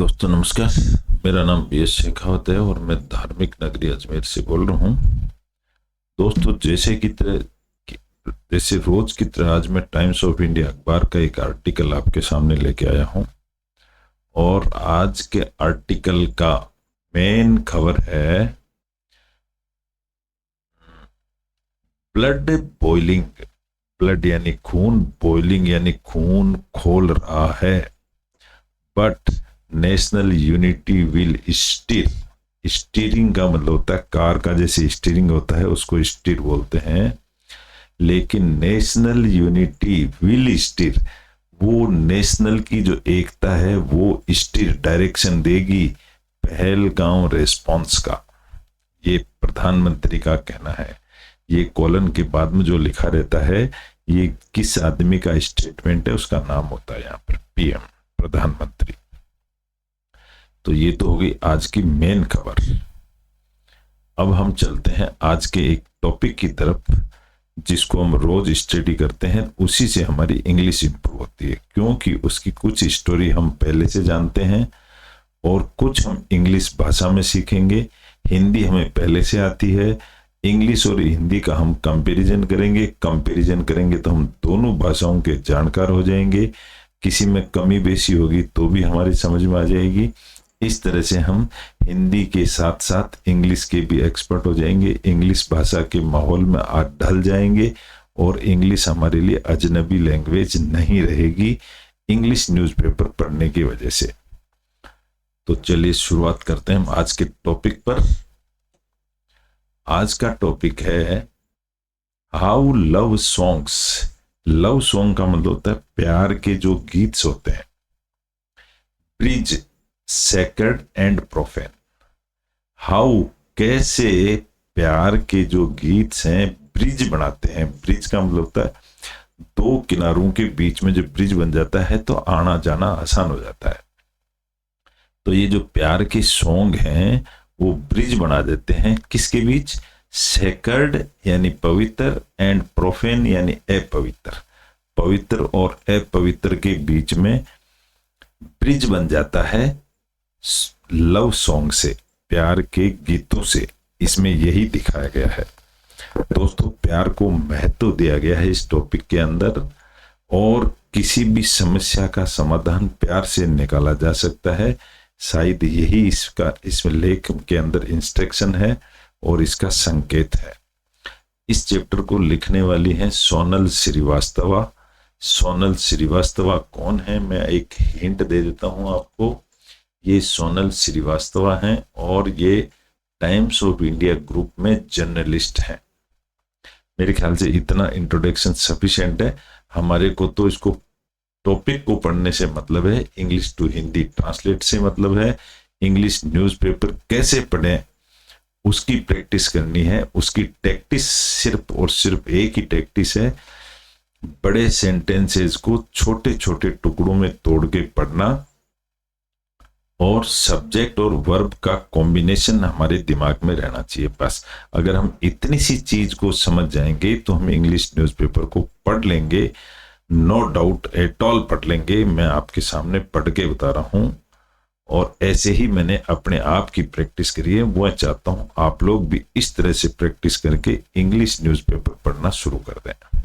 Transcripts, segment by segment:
दोस्तों नमस्कार। मेरा नाम बी एस शेखावत है और मैं धार्मिक नगरी अजमेर से बोल रहा हूँ। दोस्तों जैसे रोज की तरह आज मैं टाइम्स ऑफ इंडिया अखबार का एक आर्टिकल आपके सामने लेके आया हूँ। और आज के आर्टिकल का मेन खबर है ब्लड बॉइलिंग। ब्लड यानी खून, बॉइलिंग यानी खून खोल रहा है, but national unity will stir. Steering का मतलब होता है कार का जैसे स्टीयरिंग होता है उसको स्टीर बोलते हैं, लेकिन नेशनल यूनिटी विल स्टीर, वो नेशनल की जो एकता है वो स्टीर डायरेक्शन देगी पहलगांव रेस्पॉन्स का। ये प्रधानमंत्री का कहना है। ये कॉलन के बाद में जो लिखा रहता है ये किस आदमी का स्टेटमेंट है, उसका नाम होता है यहाँ पर पीएम, प्रधानमंत्री। तो ये तो हो गई आज की मेन खबर। अब हम चलते हैं आज के एक टॉपिक की तरफ जिसको हम रोज स्टडी करते हैं, उसी से हमारी इंग्लिश इंप्रूव होती है, क्योंकि उसकी कुछ स्टोरी हम पहले से जानते हैं और कुछ हम इंग्लिश भाषा में सीखेंगे। हिंदी हमें पहले से आती है, इंग्लिश और हिंदी का हम कंपैरिजन करेंगे तो हम दोनों भाषाओं के जानकार हो जाएंगे। किसी में कमी बेसी होगी तो भी हमारी समझ में आ जाएगी। इस तरह से हम हिंदी के साथ साथ इंग्लिश के भी एक्सपर्ट हो जाएंगे, इंग्लिश भाषा के माहौल में आज ढल जाएंगे और इंग्लिश हमारे लिए अजनबी लैंग्वेज नहीं रहेगी इंग्लिश न्यूज़पेपर पढ़ने की वजह से। तो चलिए शुरुआत करते हैं हम आज के टॉपिक पर। आज का टॉपिक है how love songs. Love song का मतलब होता है प्यार के जो गीत होते हैं, bridge sacred and profane. How कैसे प्यार के जो गीत हैं ब्रिज बनाते हैं। ब्रिज का मतलब होता है दो किनारों के बीच में जो ब्रिज बन जाता है तो आना जाना आसान हो जाता है। तो ये जो प्यार के सॉन्ग हैं वो ब्रिज बना देते हैं किसके बीच, सेक्रेड यानी पवित्र एंड प्रोफेन यानी अपवित्र। पवित्र और अपवित्र के बीच में ब्रिज बन जाता है लव सॉन्ग से, प्यार के गीतों से। इसमें यही दिखाया गया है। दोस्तों प्यार को महत्व दिया गया है इस टॉपिक के अंदर, और किसी भी समस्या का समाधान प्यार से निकाला जा सकता है। शायद यही इस लेख के अंदर इंस्ट्रक्शन है और इसका संकेत है। इस चैप्टर को लिखने वाली हैं सोनल श्रीवास्तवा। सोनल श्रीवास्तवा कौन है, मैं एक हिंट दे देता हूं आपको। ये सोनल श्रीवास्तवा हैं और ये टाइम्स ऑफ इंडिया ग्रुप में जर्नलिस्ट हैं। मेरे ख्याल से इतना इंट्रोडक्शन सफिशिएंट है। हमारे को तो इसको टॉपिक को पढ़ने से मतलब है, इंग्लिश टू हिंदी ट्रांसलेट से मतलब है, इंग्लिश न्यूज़पेपर कैसे पढ़ें उसकी प्रैक्टिस करनी है। उसकी टैक्टिस सिर्फ और सिर्फ एक ही टैक्टिस है, बड़े सेंटेंसेस को छोटे छोटे टुकड़ों में तोड़ के पढ़ना और सब्जेक्ट और वर्ब का कॉम्बिनेशन हमारे दिमाग में रहना चाहिए। बस अगर हम इतनी सी चीज को समझ जाएंगे तो हम इंग्लिश न्यूज़पेपर को पढ़ लेंगे, नो डाउट एट ऑल पढ़ लेंगे। मैं आपके सामने पढ़ के बता रहा हूं और ऐसे ही मैंने अपने आप की प्रैक्टिस करी है। वो चाहता हूं आप लोग भी इस तरह से प्रैक्टिस करके इंग्लिश न्यूज़पेपर पढ़ना शुरू कर दें।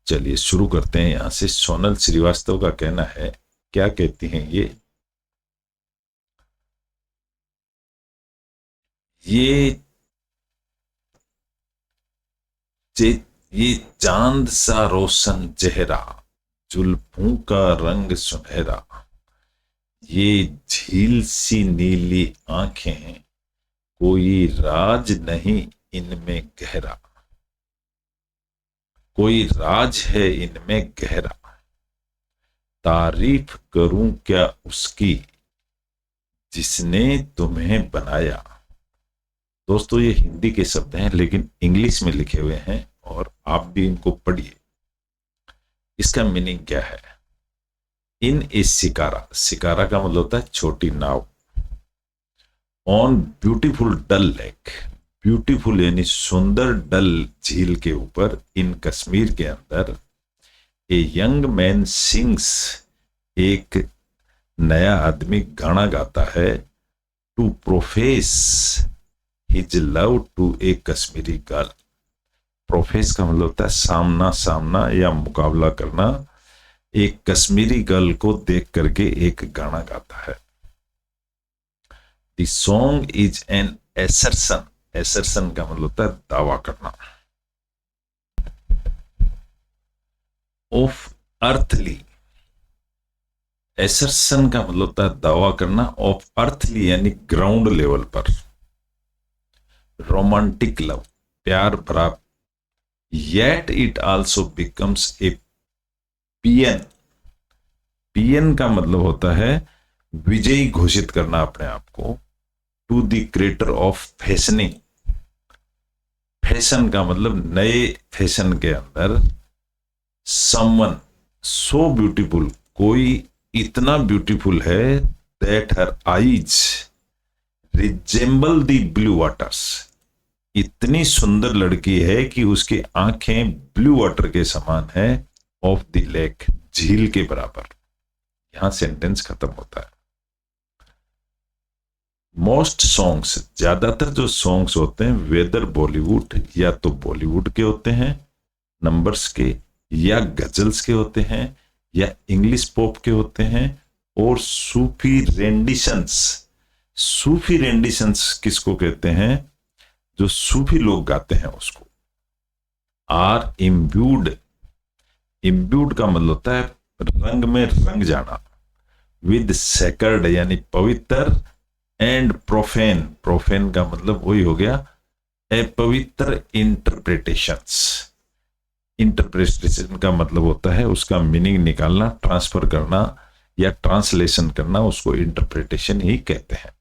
चलिए शुरू करते हैं यहां से। सोनल श्रीवास्तव का कहना है, क्या कहती हैं ये चांद सा रोशन चेहरा, जुल्फों का रंग सुनहरा, ये झील सी नीली आंखें, कोई राज नहीं इनमें गहरा, कोई राज है इनमें गहरा, तारीफ करूं क्या उसकी जिसने तुम्हें बनाया। दोस्तों ये हिंदी के शब्द हैं लेकिन इंग्लिश में लिखे हुए हैं और आप भी इनको पढ़िए। इसका मीनिंग क्या है, इन इस शिकारा, शिकारा का मतलब होता है छोटी नाव, on beautiful Dal lake, beautiful यानी सुंदर डल झील के ऊपर, इन कश्मीर के अंदर, ए यंग मैन सिंग्स, एक नया आदमी गाना गाता है to profess his love to a Kashmiri girl. Profess का मतलब होता है सामना सामना या मुकाबला करना। एक कश्मीरी गर्ल को देख करके एक गाना गाता है। The song is an assertion. Assertion का मतलब होता है दावा करना। ऑफ अर्थली, एसर्शन का मतलब होता है दावा करना। ऑफ अर्थली यानी ग्राउंड लेवल पर। रोमांटिक लव, प्यार भरा। Yet it also becomes a paean. Paean का मतलब होता है विजयी घोषित करना अपने आप को। To the creator of fashioning, fashion का मतलब नए फैशन के अंदर। समवन सो ब्यूटीफुल, कोई इतना ब्यूटीफुल है that her eyes resemble the blue waters, इतनी सुंदर लड़की है कि उसकी आंखें ब्लू वाटर के समान है। ऑफ द लेक, झील के बराबर। यहां सेंटेंस खत्म होता है। मोस्ट सॉन्ग्स, ज्यादातर जो सॉन्ग्स होते हैं वेदर बॉलीवुड या तो बॉलीवुड के होते हैं नंबर्स के, या गजल्स के होते हैं, या इंग्लिश पॉप के होते हैं, और सूफी रेंडिशंस। सूफी रेंडिशंस किसको कहते हैं? जो सूफी लोग गाते हैं उसको। आर इम्ब्यूड, इम्ब्यूड का मतलब होता है रंग में रंग जाना। विद सेकर्ड यानी पवित्र, एंड प्रोफेन, प्रोफेन का मतलब वही हो गया ए पवित्र इंटरप्रिटेशंस। इंटरप्रिटेशन का मतलब होता है उसका मीनिंग निकालना, ट्रांसफर करना या ट्रांसलेशन करना, उसको इंटरप्रिटेशन ही कहते हैं।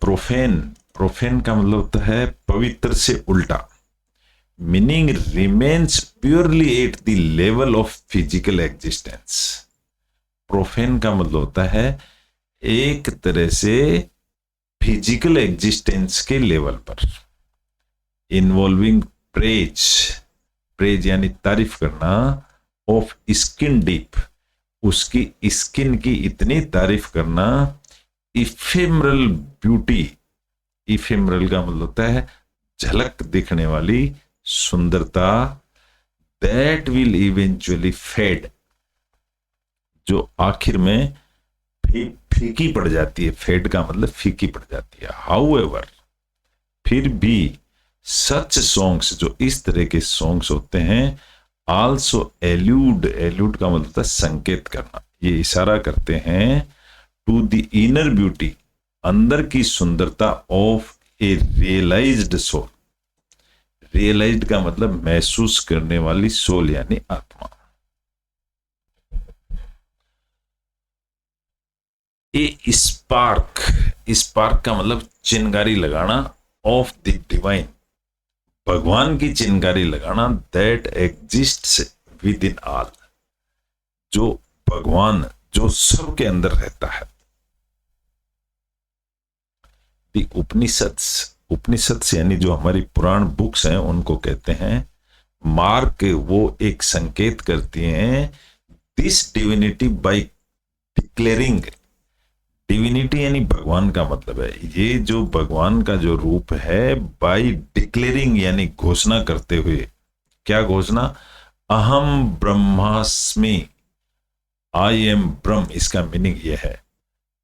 प्रोफेन, प्रोफेन का मतलब होता है पवित्र से उल्टा। Meaning remains purely at the level of physical existence. Profane का मतलब होता है एक तरह से फिजिकल एग्जिस्टेंस के लेवल पर। इन्वॉल्विंग प्रेज, प्रेज यानी तारीफ करना। ऑफ स्किन डीप, उसकी स्किन की इतनी तारीफ करना। इफेमरल ब्यूटी, इफेमरल का मतलब होता है झलक दिखने वाली सुंदरता। दैट विल इवेंचुअली फेड, जो आखिर में फीकी पड़ जाती है। फेड का मतलब फीकी पड़ जाती है। हाउएवर, फिर भी सच सॉन्ग्स, जो इस तरह के सॉन्ग्स होते हैं, आल्सो एल्यूड, एल्यूड का मतलब होता है संकेत करना, ये इशारा करते हैं टू द इनर ब्यूटी, अंदर की सुंदरता। Of a realised soul, realised का मतलब महसूस करने वाली सोल यानी आत्मा। ए स्पार्क, स्पार्क का मतलब चिंगारी लगाना। ऑफ द डिवाइन, भगवान की चिंगारी लगाना। That exists with in all, जो भगवान जो सबके अंदर रहता है। द उपनिषद्स, उपनिषद्स यानी जो हमारी पुराण बुक्स हैं उनको कहते हैं मार्क। वो एक संकेत करती हैं this divinity by declaring. Divinity यानी भगवान का मतलब है ये जो भगवान का जो रूप है, बाय डिक्लेयरिंग यानी घोषणा करते हुए। क्या घोषणा? अहम ब्रह्मास्मि, आई एम ब्रह्म, इसका मीनिंग यह है।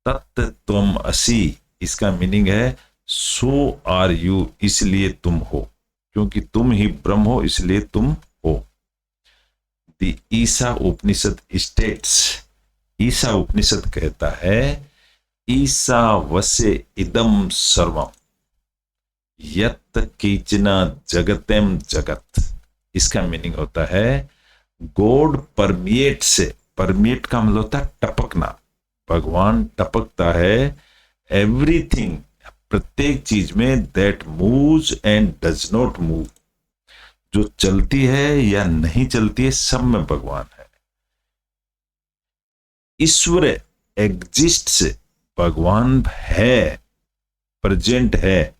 तत् त्वम असि, इसका मीनिंग है सो आर यू, इसलिए तुम हो, क्योंकि तुम ही ब्रह्म हो इसलिए तुम हो। द ईसा उपनिषद स्टेट्स, ईसा उपनिषद कहता है ईसा वसे इदम सर्वम यत् कीचना जगतेम जगत। इसका मीनिंग होता है गॉड परमिएट से, परमिएट का मतलब होता है टपकना, भगवान टपकता है एवरीथिंग, प्रत्येक चीज में, that moves and does not move, जो चलती है या नहीं चलती है, सब में भगवान है। ईश्वर एग्जिस्ट्स, भगवान है, प्रेजेंट है,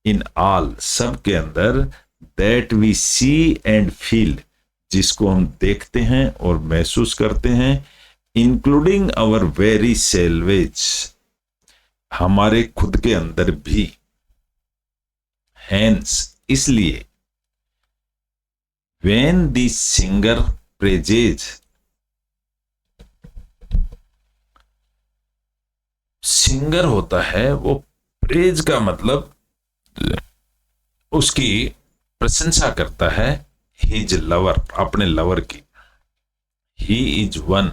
इन ऑल, सब के अंदर। That we see and feel, जिसको हम देखते हैं और महसूस करते हैं, इंक्लूडिंग आवर वेरी सेल्वेज, हमारे खुद के अंदर भी। हैंस, इसलिए when the singer praises, singer होता है वो प्रेज का मतलब उसकी प्रशंसा करता है, हिज लवर, अपने लवर की। He is one,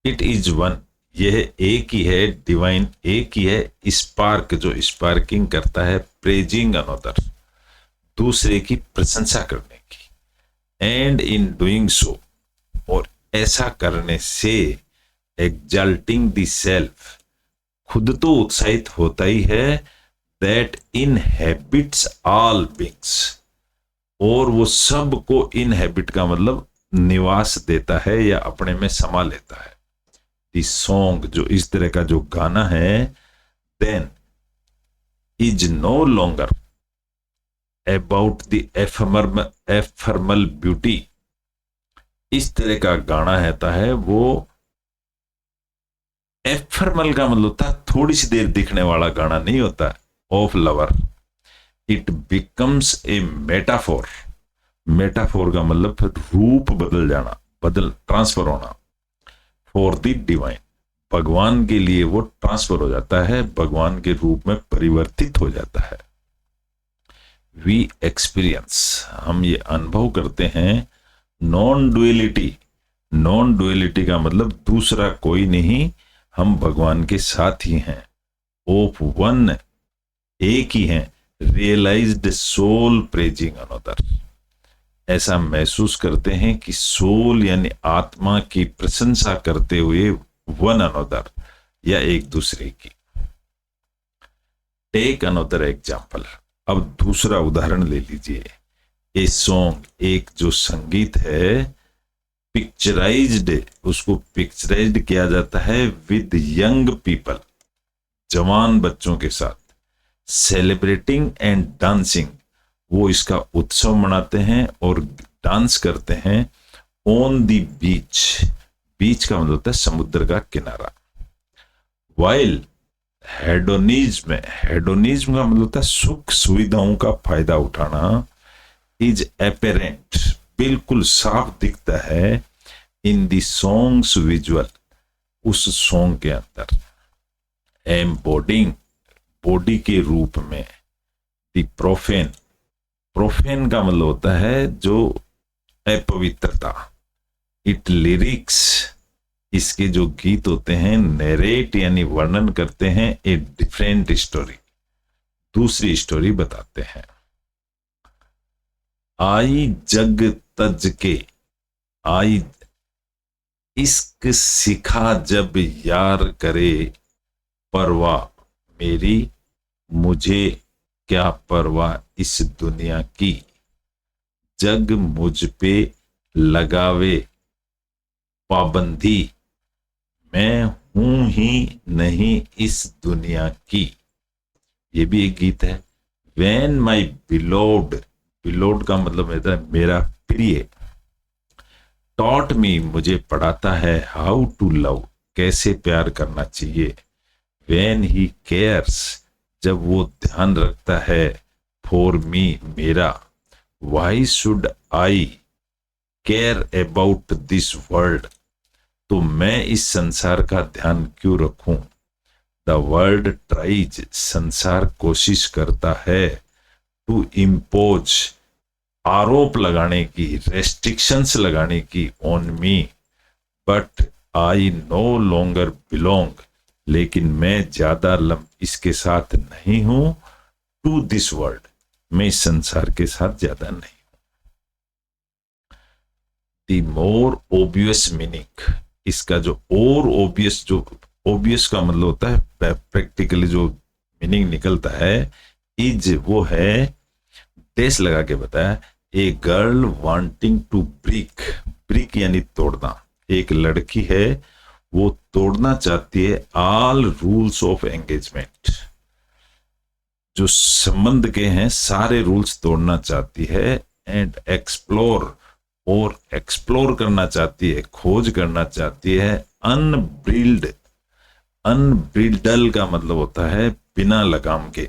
it is one, यह एक ही है, डिवाइन एक ही है, स्पार्क जो स्पार्किंग करता है, प्रेजिंग अनदर, दूसरे की प्रशंसा करने की। एंड इन डूइंग सो, और ऐसा करने से, एग्जल्टिंग द सेल्फ, खुद तो उत्साहित होता ही है, दैट इनहेबिट्स ऑल बीइंग्स, और वो सब को, इनहेबिट का मतलब निवास देता है या अपने में समा लेता है। द सॉन्ग, जो इस तरह का जो गाना है, then is no longer about the ephemeral beauty, इस तरह का गाना रहता है वो, एफर्मल का मतलब होता है थोड़ी सी देर दिखने वाला गाना नहीं होता, of lover. It becomes a metaphor, metaphor का मतलब फिर रूप बदल जाना, बदल ट्रांसफर होना, फॉर द डिवाइन, भगवान के लिए वो ट्रांसफर हो जाता है, भगवान के रूप में परिवर्तित हो जाता है। वी एक्सपीरियंस, हम ये अनुभव करते हैं, नॉन डुअलिटी, नॉन डुअलिटी का मतलब दूसरा कोई नहीं, हम भगवान के साथ ही हैं, ऑफ वन, एक ही हैं, रियलाइज्ड सोल प्रेजिंग अनदर, ऐसा महसूस करते हैं कि सोल यानी आत्मा की प्रशंसा करते हुए, वन अनदर, या एक दूसरे की। टेक अनदर एग्जाम्पल, अब दूसरा उदाहरण ले लीजिए। ए सॉन्ग, एक जो संगीत है, पिक्चराइज्ड, उसको पिक्चराइज्ड किया जाता है विद यंग पीपल, जवान बच्चों के साथ, सेलिब्रेटिंग एंड डांसिंग, वो इसका उत्सव मनाते हैं और डांस करते हैं, ऑन द बीच, बीच का मतलब होता है समुद्र का किनारा। वाइल हेडोनिज्म, हेडोनिज्म का मतलब होता है सुख सुविधाओं का फायदा उठाना, इज एपेरेंट, बिल्कुल साफ दिखता है, इन द सॉन्ग्स विजुअल, उस सॉन्ग के अंदर, एम्बोडिंग, बॉडी के रूप में, द प्रोफेन, प्रोफेन का मतलब होता है जो अपवित्रता, इट लिरिक्स, इसके जो गीत होते हैं, नरेट यानी वर्णन करते हैं, ए डिफरेंट स्टोरी, दूसरी स्टोरी बताते हैं। आई जग तज के, आई इश्क सिखा जब यार करे, परवाह मेरी मुझे क्या परवाह इस दुनिया की, जग मुझ पे लगावे पाबंदी, मैं हूं ही नहीं इस दुनिया की, ये भी एक गीत है। When my beloved, beloved का मतलब है मेरा प्रिय, taught me, मुझे पढ़ाता है, how to love, कैसे प्यार करना चाहिए, when he cares, जब वो ध्यान रखता है, for me, मेरा, why should I care about this world, तो मैं इस संसार का ध्यान क्यों रखूं, द वर्ल्ड ट्राइज, संसार कोशिश करता है, टू इम्पोज, आरोप लगाने की, रेस्ट्रिक्शंस लगाने की, on me, but I know longer belong, लेकिन मैं ज्यादा इसके साथ नहीं हूं, टू दिस वर्ल्ड, मैं इस संसार के साथ ज्यादा नहीं हूं। द मोर ओबियस मीनिंग, इसका जो और ओबियस, जो ओबियस का मतलब होता है प्रैक्टिकली जो मीनिंग निकलता है, इज वो है, देश लगा के बताया, a girl wanting to break, break यानी तोड़ना, एक लड़की है वो तोड़ना चाहती है, ऑल रूल्स ऑफ एंगेजमेंट, जो संबंध के हैं सारे रूल्स तोड़ना चाहती है, एंड एक्सप्लोर, और एक्सप्लोर करना चाहती है, खोज करना चाहती है अनब्रिल्ड। अनब्रिडल का मतलब होता है बिना लगाम के,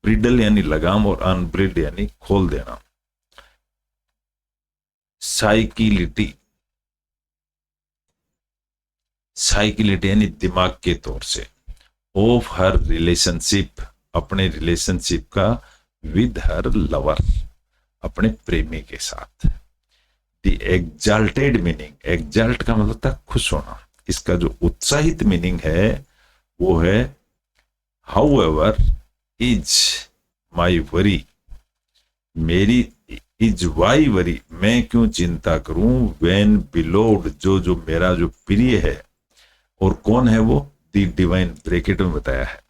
ब्रिडल यानी लगाम और अनब्रिल्ड यानी खोल देना। साइकिलिटी, साइकिलिटी यानी दिमाग के तौर से, ऑफ हर रिलेशनशिप, अपने रिलेशनशिप का, विद हर लवर, अपने प्रेमी के साथ। द एग्जाल्टेड मीनिंग, एग्जाल्ट का मतलब था खुश होना, इसका जो उत्साहित मीनिंग है वो है how ever is my worry, मेरी, इज वाई वरी, मैं क्यों चिंता करूं, वेन बिलोड, जो मेरा जो प्रिय है, और कौन है वो, दी डिवाइन, ब्रैकेट में बताया है,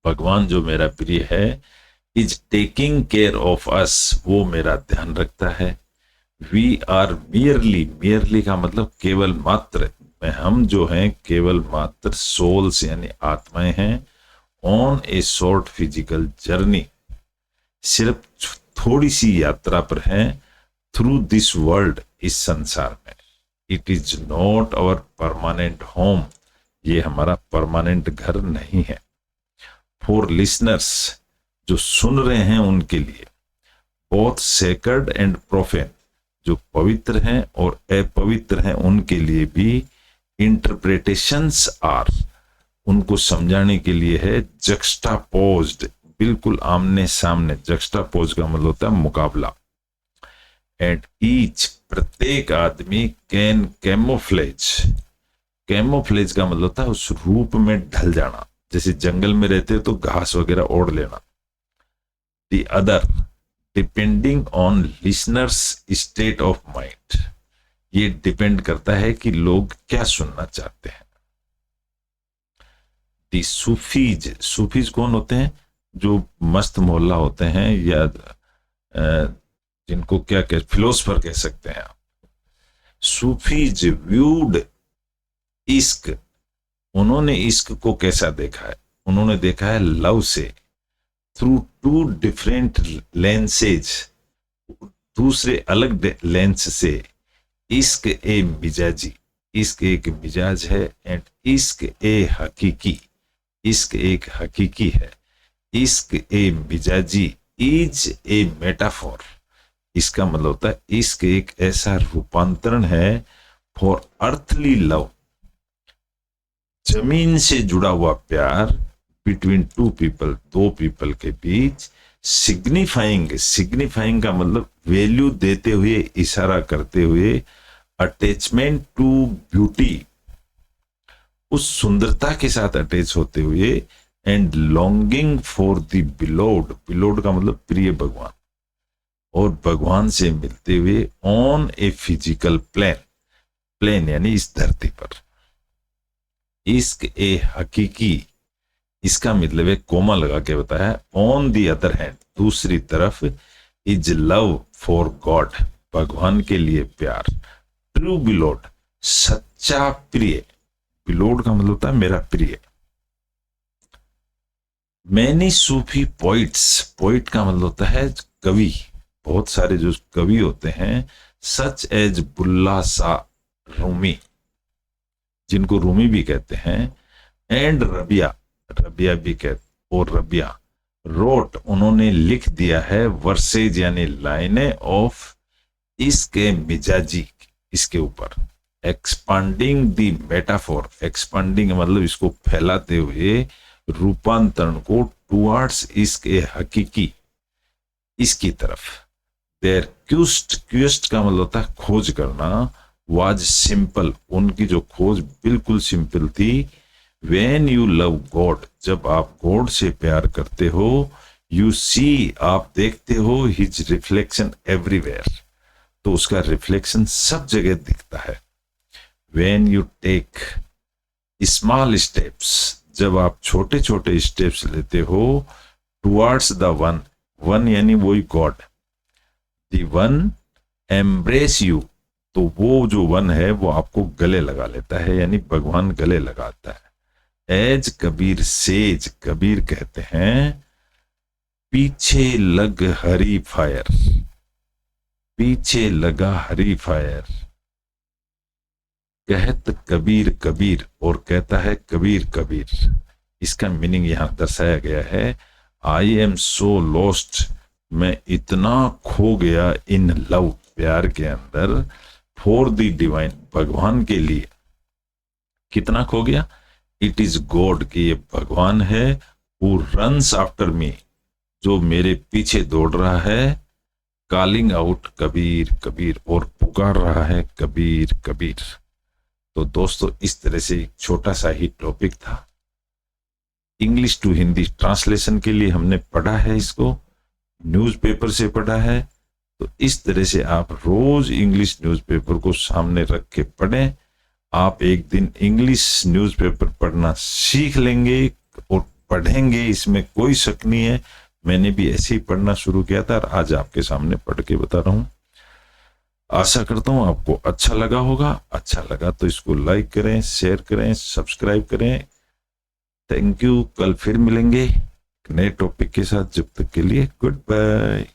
भगवान जो मेरा प्रिय है, is taking care of us, वो मेरा ध्यान रखता है। वी आर मियरली, मियरली का मतलब केवल मात्र, में हम जो हैं केवल मात्र सोल्स यानी आत्माएं हैं, on A short physical journey, सिर्फ थोड़ी सी यात्रा पर हैं, थ्रू दिस वर्ल्ड, इस संसार में। It is not our permanent home, ये हमारा परमानेंट घर नहीं है। फॉर लिसनर्स, जो सुन रहे हैं उनके लिए, बोथ सेक्रेड एंड प्रोफेन, जो पवित्र हैं और अपवित्र हैं उनके लिए भी, इंटरप्रिटेशंस आर, उनको समझाने के लिए है, जक्स्टापोज्ड, बिल्कुल आमने सामने, जक्स्टापोज का मतलब होता है मुकाबला। एंड ईच, प्रत्येक आदमी, कैन कैमोफ्लेज, कैमोफ्लेज का मतलब होता है उस रूप में ढल जाना, जैसे जंगल में रहते तो घास वगैरह ओढ़ लेना। The other, depending on listeners state of mind, ये डिपेंड करता है कि लोग क्या सुनना चाहते हैं। दी सूफीज, सूफीज कौन होते हैं, जो मस्त मोहल्ला होते हैं, या जिनको क्या कह, फिलोसफर कह सकते हैं आप। सूफीज व्यूड इश्क, उन्होंने इश्क को कैसा देखा है, उन्होंने देखा है लव से, थ्रू टू डिफरेंट लेंसेज, दूसरे अलग लेंस से। इश्क ए मिजाजी, इश्क एक मिजाज है, एंड इश्क ए हकीकी, इश्क एक हकीकी है। इश्क ए मिजाजी इज ए मेटाफोर, इसका मतलब होता है इश्क एक ऐसा रूपांतरण है फॉर अर्थली लव, जमीन से जुड़ा हुआ प्यार, बिटवीन टू पीपल, दो पीपल के बीच। सिग्निफाइंग, सिग्निफाइंग का मतलब वैल्यू देते हुए, इशारा करते हुए, अटैचमेंट टू ब्यूटी, उस सुंदरता के साथ अटैच होते हुए, and longing for the beloved, beloved का मतलब प्रिय भगवान, और भगवान से मिलते हुए, on a physical plane, plane यानी इस धरती पर। इश्क ए हकीकी, इसका मतलब है कोमा लगा के बताया, ऑन दी अदर हैंड, दूसरी तरफ, इज लव फॉर गॉड, भगवान के लिए प्यार। ट्रू बिलोड, सच्चा प्रिय, बिलोड का मतलब होता है मेरा प्रिय। मैनी सूफी पोइट्स, पोइट का मतलब होता है कवि, बहुत सारे जो कवि होते हैं, सच एज बुल्ला शाह रूमी, जिनको रूमी भी कहते हैं, एंड रबिया, रबिया भी कहते, और रबिया, रोट, उन्होंने लिख दिया है, वर्सेज यानी लाइनें, ऑफ इसके मिजाजी, इसके ऊपर। एक्सपांडिंग दी मेटाफोर, एक्सपांडिंग मतलब इसको फैलाते हुए, रूपांतरण को, टुवर्ड्स इसके हकीकी, इसकी तरफ। देयर क्वेस्ट, क्वेस्ट का मतलब होता है खोज करना, वाज सिंपल, उनकी जो खोज बिल्कुल सिंपल थी। वेन यू लव गॉड, जब आप गॉड से प्यार करते हो, यू सी, आप देखते हो, हिज रिफ्लेक्शन एवरीवेयर, तो उसका रिफ्लेक्शन सब जगह दिखता है। When you take small steps, जब आप छोटे छोटे स्टेप्स लेते हो, टुवर्ड्स द वन, वन यानी वही God, the one embrace you, तो वो जो वन है वो आपको गले लगा लेता है, यानी भगवान गले लगाता है। एज कबीर सेज, कबीर कहते हैं, पीछे लग हरी फायर, पीछे लगा हरी फायर, कहत कबीर कबीर और कहता है कबीर कबीर। इसका मीनिंग यहां दर्शाया गया है, आई एम सो लॉस्ट, मैं इतना खो गया इन लव, प्यार के अंदर, फॉर द डिवाइन, भगवान के लिए। कितना खो गया? इट इज गॉड, कि ये भगवान है, हु रन्स आफ्टर मी, जो मेरे पीछे दौड़ रहा है, कॉलिंग आउट कबीर कबीर, और पुकार रहा है कबीर कबीर। तो दोस्तों इस तरह से एक छोटा सा ही टॉपिक था, इंग्लिश टू हिंदी ट्रांसलेशन के लिए हमने पढ़ा है, इसको न्यूज़पेपर से पढ़ा है। तो इस तरह से आप रोज इंग्लिश न्यूज़पेपर को सामने रख के पढ़ें, आप एक दिन इंग्लिश न्यूज़पेपर पढ़ना सीख लेंगे और पढ़ेंगे, इसमें कोई शक नहीं है। मैंने भी ऐसे ही पढ़ना शुरू किया था और आज आपके सामने पढ़ के बता रहा हूं। आशा करता हूं आपको अच्छा लगा होगा। अच्छा लगा तो इसको लाइक करें, शेयर करें, सब्सक्राइब करें। Thank you. कल फिर मिलेंगे नए टॉपिक के साथ, जब तक के लिए गुड बाय।